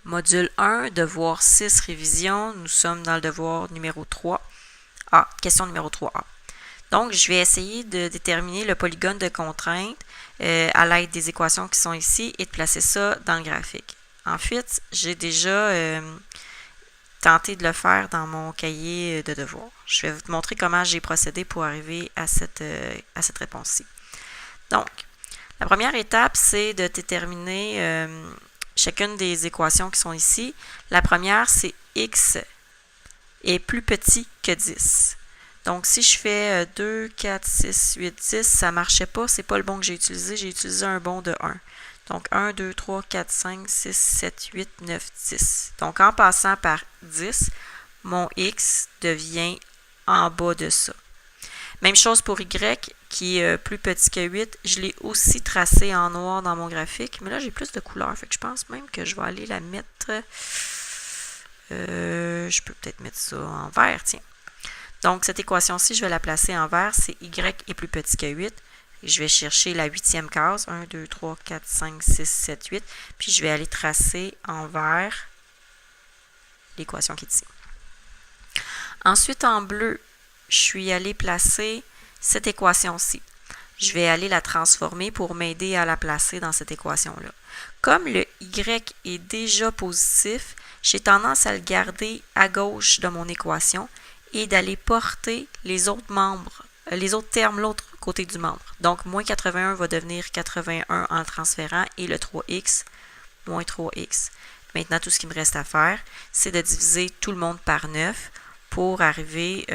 Module 1, devoir 6, révision. Nous sommes dans le devoir numéro 3A, question numéro 3A. Donc, je vais essayer de déterminer le polygone de contrainte à l'aide des équations qui sont ici et de placer ça dans le graphique. Ensuite, j'ai déjà tenté de le faire dans mon cahier de devoir. Je vais vous montrer comment j'ai procédé pour arriver à cette réponse-ci. Donc, la première étape, c'est de déterminer chacune des équations qui sont ici. La première, c'est x est plus petit que 10. Donc, si je fais 2, 4, 6, 8, 10, ça ne marchait pas. Ce n'est pas le bon que j'ai utilisé. J'ai utilisé un bon de 1. Donc, 1, 2, 3, 4, 5, 6, 7, 8, 9, 10. Donc, en passant par 10, mon x devient en bas de ça. Même chose pour y, qui est plus petit que 8. Je l'ai aussi tracé en noir dans mon graphique. Mais là, j'ai plus de couleurs. Fait que je pense même que je vais aller la mettre... je peux peut-être mettre ça en vert, tiens. Donc, cette équation-ci, je vais la placer en vert. C'est y est plus petit que 8. Et je vais chercher la 8e case. 1, 2, 3, 4, 5, 6, 7, 8. Puis, je vais aller tracer en vert l'équation qui est ici. Ensuite, en bleu, je suis allé placer cette équation-ci. Je vais aller la transformer pour m'aider à la placer dans cette équation-là. Comme le y est déjà positif, j'ai tendance à le garder à gauche de mon équation et d'aller porter les autres membres, les autres termes l'autre côté du membre. Donc, moins 81 va devenir 81 en le transférant et le 3x, moins 3x. Maintenant, tout ce qu'il me reste à faire, c'est de diviser tout le monde par 9 pour arriver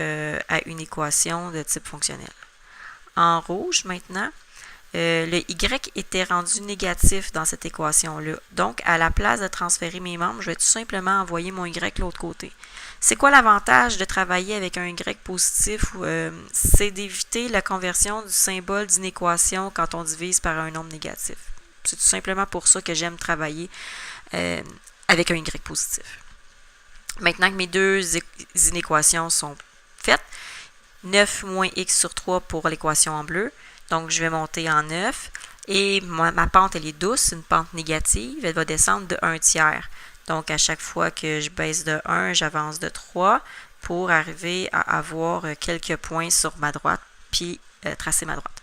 à une équation de type fonctionnel. En rouge, maintenant, le y était rendu négatif dans cette équation-là. Donc, à la place de transférer mes membres, je vais tout simplement envoyer mon y de l'autre côté. C'est quoi l'avantage de travailler avec un y positif? C'est d'éviter la conversion du symbole d'une équation quand on divise par un nombre négatif. C'est tout simplement pour ça que j'aime travailler avec un y positif. Maintenant que mes deux inéquations sont faites, 9 moins x sur 3 pour l'équation en bleu. Donc, je vais monter en 9. Et ma pente, elle est douce, une pente négative. Elle va descendre de 1 tiers. Donc, à chaque fois que je baisse de 1, j'avance de 3 pour arriver à avoir quelques points sur ma droite, puis tracer ma droite.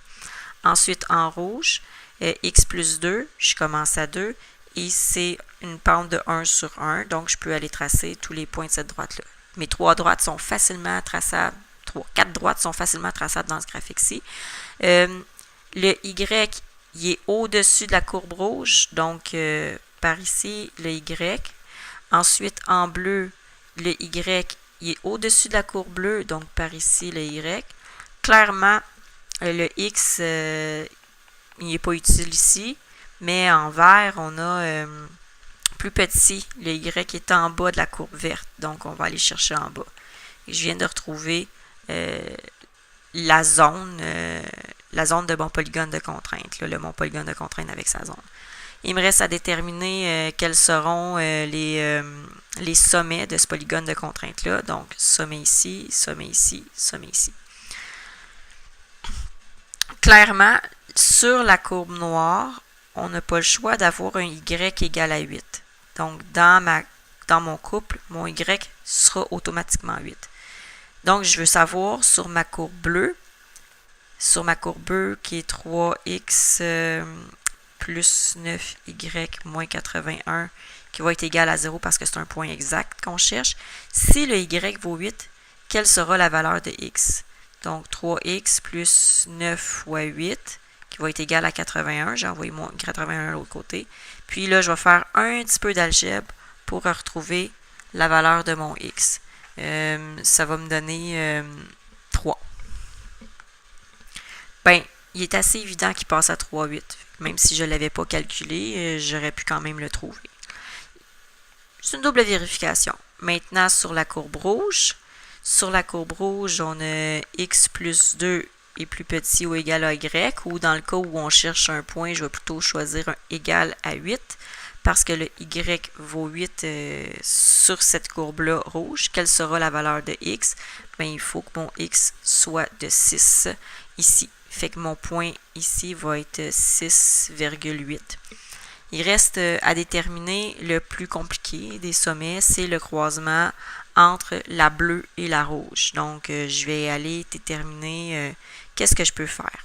Ensuite, en rouge, x plus 2, je commence à 2. Et c'est une pente de 1 sur 1. Donc, je peux aller tracer tous les points de cette droite-là. Mes 3 droites sont facilement traçables. 4 droites sont facilement traçables dans ce graphique-ci. Le y, il est au-dessus de la courbe rouge. Donc, par ici, le y. Ensuite, en bleu, le y, il est au-dessus de la courbe bleue. Donc, par ici, le y. Clairement, le x, il n'est pas utile ici. Mais en vert, on a plus petit. Le y est en bas de la courbe verte. Donc, on va aller chercher en bas. Et je viens de retrouver la zone de mon polygone de contrainte, là, mon polygone de contrainte avec sa zone. Il me reste à déterminer quels seront les sommets de ce polygone de contrainte-là. Donc, sommet ici, sommet ici, sommet ici. Clairement, sur la courbe noire, on n'a pas le choix d'avoir un y égal à 8. Donc, dans mon couple, mon y sera automatiquement 8. Donc, je veux savoir sur ma courbe bleue qui est 3x plus 9y moins 81 qui va être égal à 0 parce que c'est un point exact qu'on cherche. Si le y vaut 8, quelle sera la valeur de x? Donc, 3x plus 9 fois 8 qui va être égal à 81. J'ai envoyé mon 81 à l'autre côté. Puis là, je vais faire un petit peu d'algèbre pour retrouver la valeur de mon x. Ça va me donner 3. Ben, il est assez évident qu'il passe à 3,8. Même si je ne l'avais pas calculé, j'aurais pu quand même le trouver. C'est une double vérification. Maintenant, sur la courbe rouge, on a x plus 2 est plus petit ou égal à y, ou dans le cas où on cherche un point, je vais plutôt choisir un égal à 8. Parce que le y vaut 8 sur cette courbe-là rouge. Quelle sera la valeur de x? Bien, il faut que mon x soit de 6 ici. Fait que mon point ici va être 6,8. Il reste à déterminer le plus compliqué des sommets, c'est le croisement entre la bleue et la rouge. Donc, je vais aller déterminer qu'est-ce que je peux faire.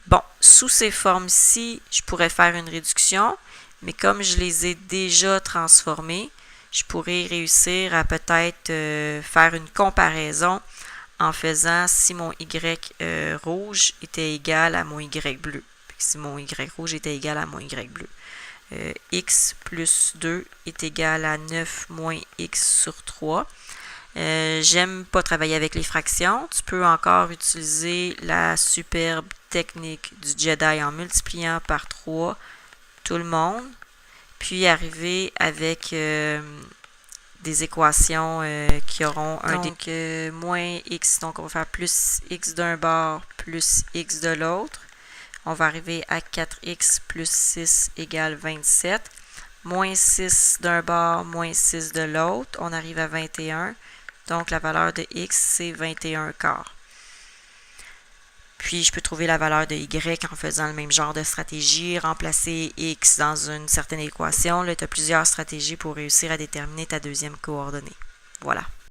Bon, sous ces formes-ci, je pourrais faire une réduction, mais comme je les ai déjà transformées, je pourrais réussir à peut-être faire une comparaison en faisant si mon Y rouge était égal à mon Y bleu. Si mon Y rouge était égal à mon Y bleu. X plus 2 est égal à 9 moins X sur 3. J'aime pas travailler avec les fractions. Tu peux encore utiliser la superbe technique du Jedi en multipliant par 3 tout le monde, puis arriver avec des équations qui auront un moins x, donc on va faire plus x d'un bord plus x de l'autre. On va arriver à 4x plus 6 égale 27. Moins 6 d'un bord, moins 6 de l'autre. On arrive à 21. Donc la valeur de x, c'est 21 quarts. Puis, je peux trouver la valeur de y en faisant le même genre de stratégie, remplacer x dans une certaine équation. Là, tu as plusieurs stratégies pour réussir à déterminer ta deuxième coordonnée. Voilà.